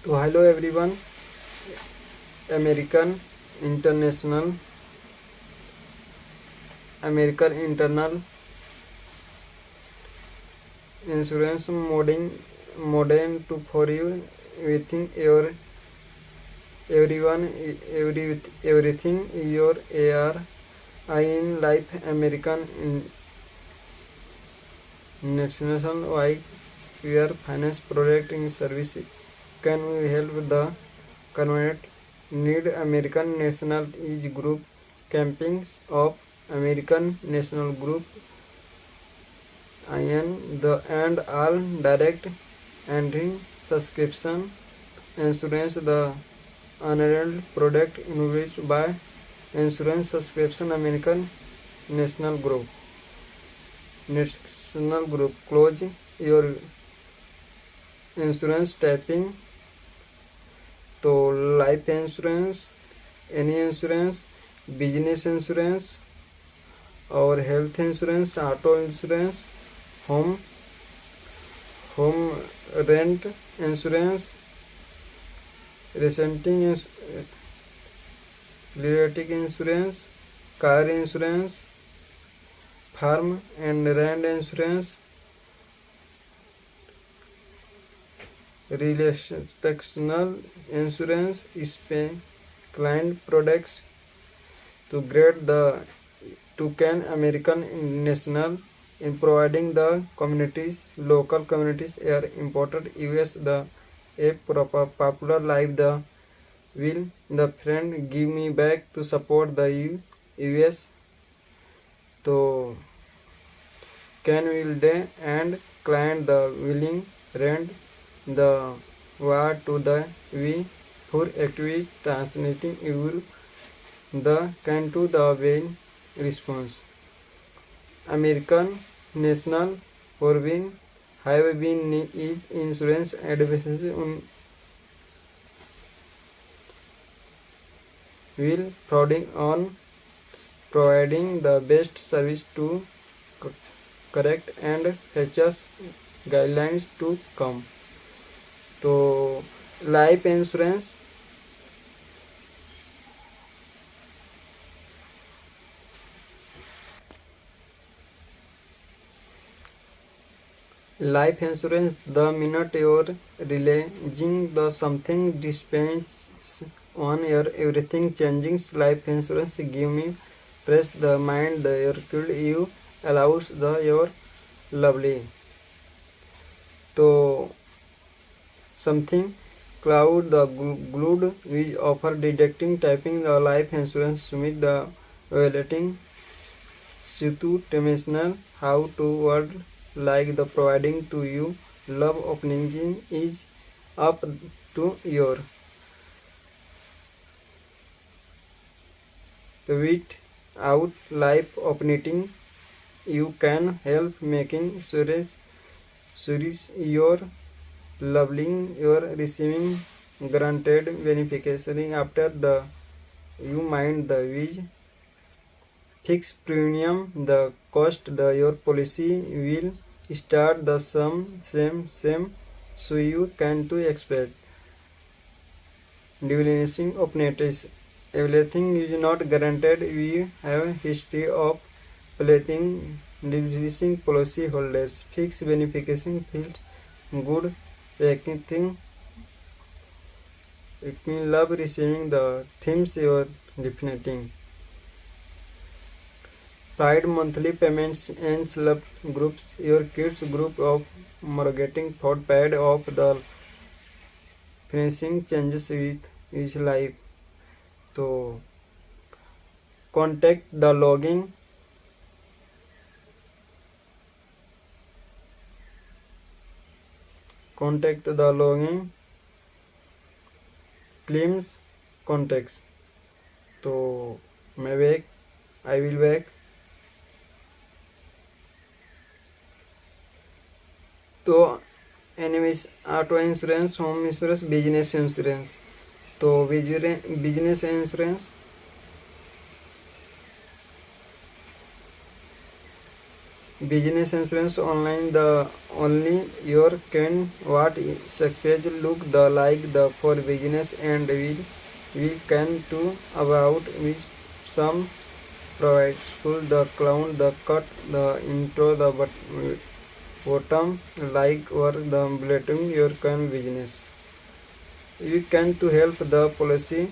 तो hello everyone, American international American internal insurance modern to for you everything your everyone everything your AR I in life American nationwide your finance product in service can we help the convert need American national is group campings of American national group IN the and all direct entering subscription insurance the unenrolled product introduced by insurance subscription American national group close your insurance typing to life insurance, any insurance, business insurance और health insurance, auto insurance, home rent insurance, resenting relative insurance, car insurance, farm and land insurance, relational insurance, client products to grade the to can American national in providing the communities local communities are important US the a proper popular life the will the friend give me back to support the US तो can will they and client the willing rent the war to the we for activity translating your the can to the vein response American national for win have been is insurance advocacy on will frauding on providing the best service to correct and HS guidelines to come तो life insurance the minute your releasing the something depends on your everything changing life insurance give me press the mind the your killed you allow us the your lovely तो something cloud the glued which offer deducting typing the life insurance submit the violating situational how to word like the providing to you love opening is up to your with out life opening you can help making series your loving your receiving granted beneficiary after the you mind the which fixed premium the cost the your policy will start the same so you can to expect diminishing of notice everything is not guaranteed we have history of plating diminishing policy holders fixed beneficiary feels good thing it means love receiving the themes you are defining pride monthly payments and love groups your kids group of mortgaging thought paid of the finishing changes with each life तो contact the logging claims contacts to मैं back I will back to anyways auto insurance home insurance business insurance to business insurance Business insurance online the only your can what success look the like the for business and we can do about which some provide full the clown the cut the intro the bottom like or the bulletin your can business. You can to help the policy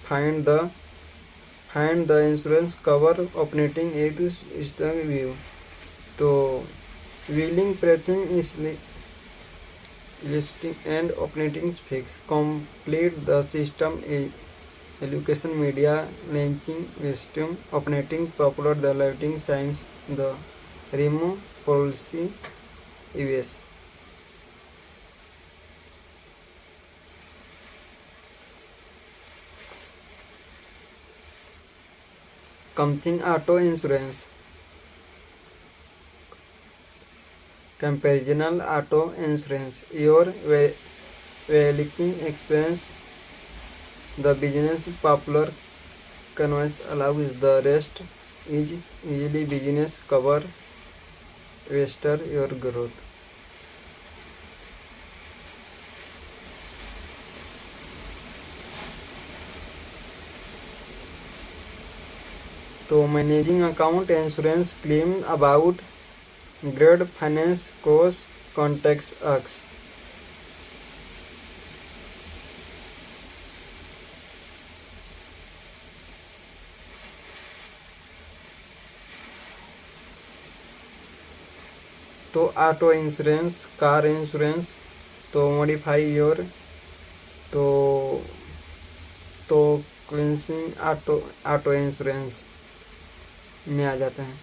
find the insurance cover operating is the view. So wheeling pressing is listing and operating fix complete the system education media launching wisdom operating popular the lighting science the remove policy US. Something auto insurance comparisonal auto insurance your vehicle experience the business popular conveyance allows the rest is easily business cover waster your growth. So managing account insurance claim about grade finance cost contacts us. तो auto insurance car insurance तो modify your तो तो cleansing auto auto insurance में आ जाते हैं.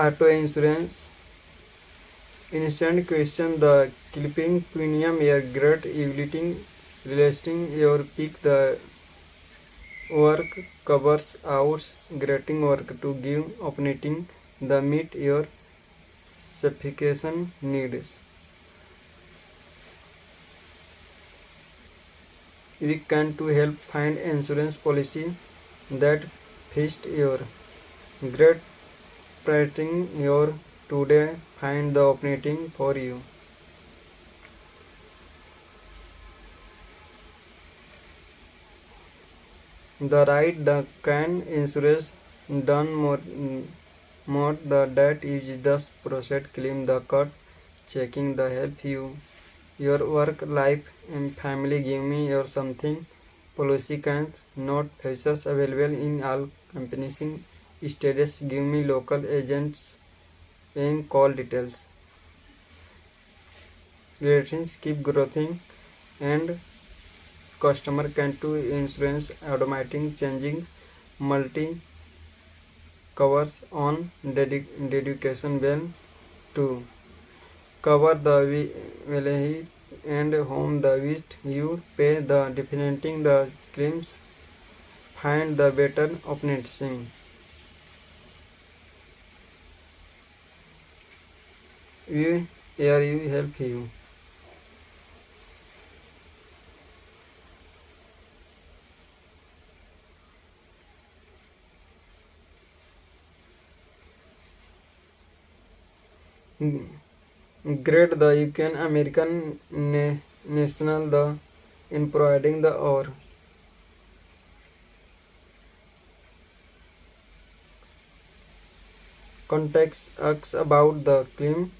Auto insurance instant question the clipping premium your great utility relating your pick the work covers hours grading work to give operating the meet your specification needs. We can to help find insurance policy that fits your great pricing your today find the operating for you. The right the can insurance done more the that is thus process claim the cut checking the help you your work life and family give me or something policy can not features available in all companies status give me local agents and call details. Ratings keep growing and customer can to insurance automating changing multi covers on dedication well to cover the value and home the which you pay the definiting the claims find the better operating. We here you help you. Great the you can American national the in providing the or contacts us about the claim